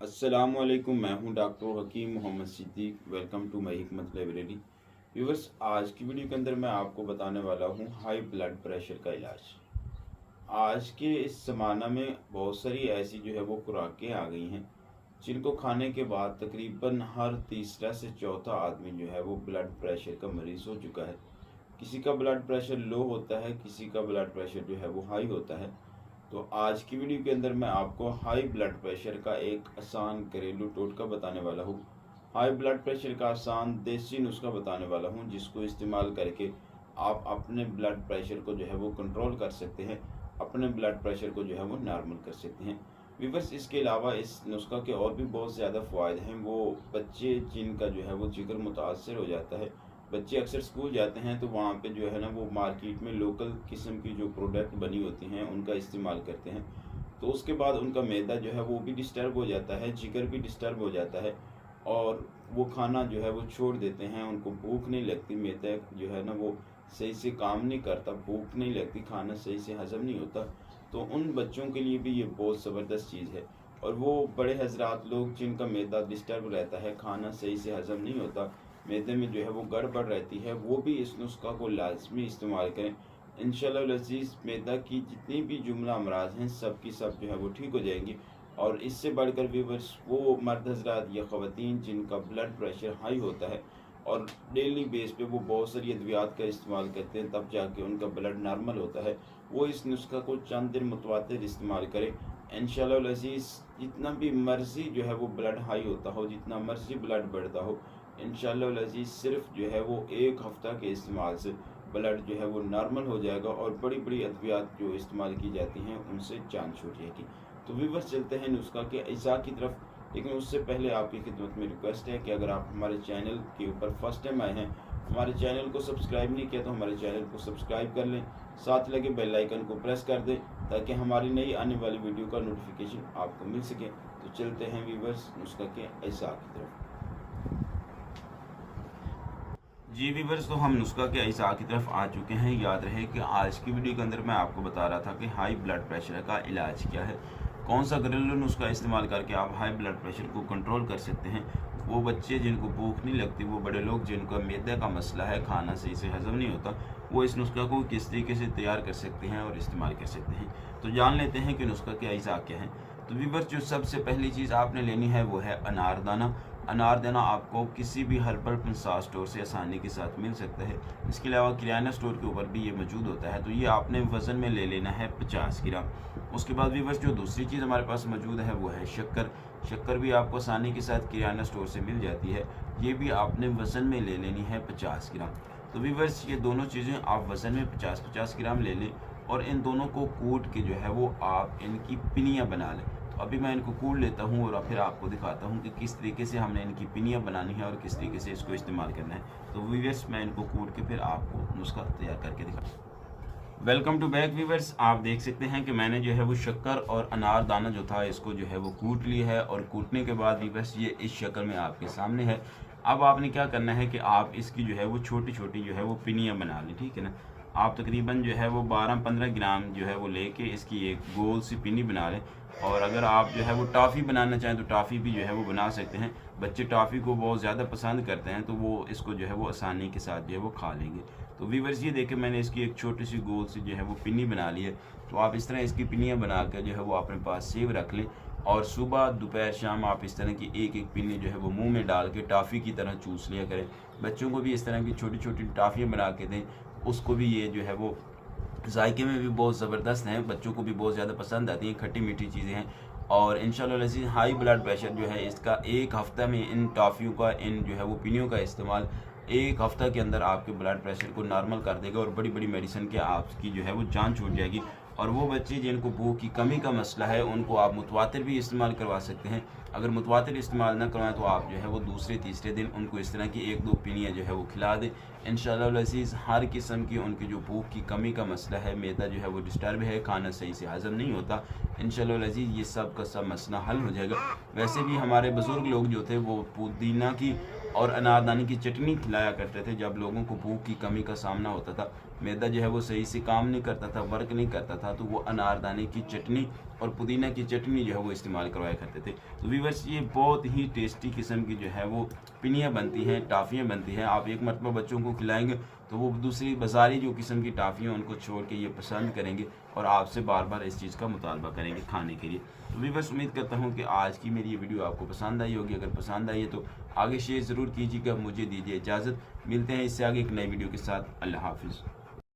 अस्सलामुअलैकुम। मैं हूं doctor Hakim Mohammad Siddiq. Welcome to my Hikmat library. Viewers, आज की वीडियो के अंदर मैं आपको बताने वाला हूं हाई ब्लड प्रेशर का इलाज। आज के इस ज़माना में बहुत सारी ऐसी जो है वो खुराकें आ गई हैं जिनको खाने के बाद तकरीबन हर तीसरा से चौथा आदमी जो है वो ब्लड प्रेशर का मरीज़ हो चुका है। किसी का ब्लड प्रेशर लो होता है, किसी का ब्लड प्रेशर जो है वो हाई होता है। तो आज की वीडियो के अंदर मैं आपको हाई ब्लड प्रेशर का एक आसान घरेलू टोटका बताने वाला हूँ। हाई ब्लड प्रेशर का आसान देसी नुस्खा बताने वाला हूँ जिसको इस्तेमाल करके आप अपने ब्लड प्रेशर को जो है वो कंट्रोल कर सकते हैं, अपने ब्लड प्रेशर को जो है वो नॉर्मल कर सकते हैं। व्यूअर्स, इसके अलावा इस नुस्खा के और भी बहुत ज़्यादा फ़ायदे हैं। वो बच्चे जिनका जो है वो जिगर मुतासर हो जाता है, बच्चे अक्सर स्कूल जाते हैं तो वहाँ पे जो है ना वो मार्केट में लोकल किस्म की जो प्रोडक्ट बनी होती हैं उनका इस्तेमाल करते हैं। तो उसके बाद उनका मैदा जो है वो भी डिस्टर्ब हो जाता है, जिगर भी डिस्टर्ब हो जाता है और वो खाना जो है वो छोड़ देते हैं। उनको भूख नहीं लगती, मैदा जो है ना वो सही से काम नहीं करता, भूख नहीं लगती, खाना सही से हजम नहीं होता। तो उन बच्चों के लिए भी ये बहुत ज़बरदस्त चीज़ है। और वो बड़े हजरात लोग जिनका मैदा डिस्टर्ब रहता है, खाना सही से हजम नहीं होता, मैदे में जो है वो गड़बड़ रहती है, वो भी इस नुस्खा को लाजमी इस्तेमाल करें। इंशाल्लाह अज़ीज़, मैदा की जितनी भी जुमला अमराज हैं सब की सब जो है वो ठीक हो जाएंगी। और इससे बढ़कर व्यूअर्स, वो मर्द हजरात या ख़वातीन जिनका ब्लड प्रेशर हाई होता है और डेली बेस पे वो बहुत सारी अद्वियात का इस्तेमाल करते हैं तब जाके उनका ब्लड नॉर्मल होता है, वो इस नुस्खा को चंद दिन मुतवातिर इस्तेमाल करें। इंशाल्लाह अज़ीज़, जितना भी मर्ज़ी जो है वो ब्लड हाई होता हो, जितना मर्ज़ी ब्लड बढ़ता हो, इंशाल्लाह अज़ीज़ सिर्फ जो है वो एक हफ़्ता के इस्तेमाल से ब्लड जो है वो नॉर्मल हो जाएगा और बड़ी बड़ी अद्वियात जो इस्तेमाल की जाती हैं उनसे जान छूट जाएगी। तो व्यूअर्स, चलते हैं नुस्खा के अज्जा की तरफ। लेकिन उससे पहले आपकी खिदमत में रिक्वेस्ट है कि अगर आप हमारे चैनल के ऊपर फर्स्ट टाइम आए हैं, हमारे चैनल को सब्सक्राइब नहीं किया तो हमारे चैनल को सब्सक्राइब कर लें, साथ लगे बेल आइकन को प्रेस कर दें ताकि हमारी नई आने वाली वीडियो का नोटिफिकेशन आपको मिल सके। तो चलते हैं व्यूअर्स नुस्खा के अज्जा की तरफ। जी व्यूअर्स, तो हम नुस्खा के अज्जा की तरफ आ चुके हैं। याद रहे कि आज की वीडियो के अंदर मैं आपको बता रहा था कि हाई ब्लड प्रेशर का इलाज क्या है, कौन सा घरेलू नुस्खा इस्तेमाल करके आप हाई ब्लड प्रेशर को कंट्रोल कर सकते हैं। वो बच्चे जिनको भूख नहीं लगती, वो बड़े लोग जिनका मैदे का मसला है, खाना सही से हजम नहीं होता, वो इस नुस्खा को किस तरीके से तैयार कर सकते हैं और इस्तेमाल कर सकते हैं। तो जान लेते हैं कि नुस्खा के अज्जा क्या है। तो व्यूअर्स, जो सबसे पहली चीज़ आपने लेनी है वो है अनारदाना। अनारदाना आपको किसी भी हर्बल पंसार स्टोर से आसानी के साथ मिल सकता है। इसके अलावा किराना स्टोर के ऊपर भी ये मौजूद होता है। तो ये आपने वज़न में ले लेना है 50 ग्राम। उसके बाद व्यूअर्स, जो दूसरी चीज़ हमारे पास मौजूद है वो है शक्कर। शक्कर भी आपको आसानी के साथ किराना स्टोर से मिल जाती है। ये भी आपने वज़न में ले लेनी है 50 ग्राम। तो व्यूअर्स, ये दोनों चीज़ें आप वज़न में 50-50 ग्राम ले लें और इन दोनों को कूट के जो है वो आप इनकी पिनियाँ बना लें। तो अभी मैं इनको कूट लेता हूँ और फिर आपको दिखाता हूँ कि किस तरीके से हमने इनकी पिनियाँ बनानी है और किस तरीके से इसको इस्तेमाल करना है। तो व्यूअर्स, मैं इनको कूट के फिर आपको नुस्खा तैयार करके दिखाता हूँ। वेलकम टू बैक व्यूअर्स, आप देख सकते हैं कि मैंने जो है वो शक्कर और अनार दाना जो था इसको जो है वो कूट लिया है और कूटने के बाद व्यूअर्स ये इस शक्ल में आपके सामने है। अब आपने क्या करना है कि आप इसकी जो है वो छोटी छोटी जो है वो पिनियाँ बना लें, ठीक है ना। आप तकरीबन जो है वो 12-15 ग्राम जो है वो लेके इसकी एक गोल सी पिनी बना लें। और अगर आप जो है वो टॉफ़ी बनाना चाहें तो टॉफ़ी भी जो है वो बना सकते हैं। बच्चे टॉफ़ी को बहुत ज़्यादा पसंद करते हैं तो वो इसको जो है वो आसानी के साथ जो है वो खा लेंगे। तो व्यूअर्स, ये देखें मैंने इसकी एक छोटी सी गोल सी जो है वो पिन्नी बना ली है। तो आप इस तरह इसकी पिन्नियाँ बना कर जो है वो अपने पास सेव रख लें और सुबह दोपहर शाम आप इस तरह की एक एक पिन्नी जो है वो मुंह में डाल के टॉफ़ी की तरह चूस लिया करें। बच्चों को भी इस तरह की छोटी छोटी टॉफ़ियाँ बना के दें, उसको भी ये जो है वो जायके में भी बहुत ज़बरदस्त हैं, बच्चों को भी बहुत ज़्यादा पसंद आती हैं, खट्टी मीठी चीज़ें हैं। और इंशाल्लाह अज़ीज़, हाई ब्लड प्रेशर जो है इसका एक हफ़्ता में इन टॉफ़ियों का, इन जो है वो पिनियों का इस्तेमाल एक हफ़्ता के अंदर आपके ब्लड प्रेशर को नॉर्मल कर देगा और बड़ी बड़ी मेडिसिन के आपकी जो है वो जान छूट जाएगी। और वो बच्चे जिनको भूख की कमी का मसला है उनको आप मुतवातिर भी इस्तेमाल करवा सकते हैं। अगर मुतवातिर इस्तेमाल ना करवाएं तो आप जो है वो दूसरे तीसरे दिन उनको इस तरह की 1-2 पिनियाँ जो है वो खिला दें। इंशाल्लाह अज़ीज़, हर किस्म की उनकी जो भूख की कमी का मसला है, मैदा जो है वो डिस्टर्ब है, खाना सही से हज़म नहीं होता, इंशाल्लाह अज़ीज़ ये सब का सब मसला हल हो जाएगा। वैसे भी हमारे बुज़ुर्ग लोग जो थे वो पुदीना की और अनारदाने की चटनी खिलाया करते थे जब लोगों को भूख की कमी का सामना होता था, मैदा जो है वो सही से काम नहीं करता था, वर्क नहीं करता था, तो वो अनारदाने की चटनी और पुदीना की चटनी जो है वो इस्तेमाल करवाया करते थे। तो व्यूअर्स ये बहुत ही टेस्टी किस्म की जो है वो पिनियाँ बनती हैं, टाफ़ियाँ बनती हैं। आप एक मरतबा बच्चों को खिलाएंगे तो वो दूसरी बाज़ारी जो किस्म की टाफ़ियाँ उनको छोड़ के ये पसंद करेंगे और आपसे बार बार इस चीज़ का मुतालबा करेंगे खाने के लिए। तो व्यूअर्स उम्मीद करता हूँ कि आज की मेरी ये वीडियो आपको पसंद आई होगी। अगर पसंद आई है तो आगे शेयर ज़रूर कीजिएगा। मुझे दीजिए इजाज़त, मिलते हैं इससे आगे एक नई वीडियो के साथ। अल्लाह हाफिज़।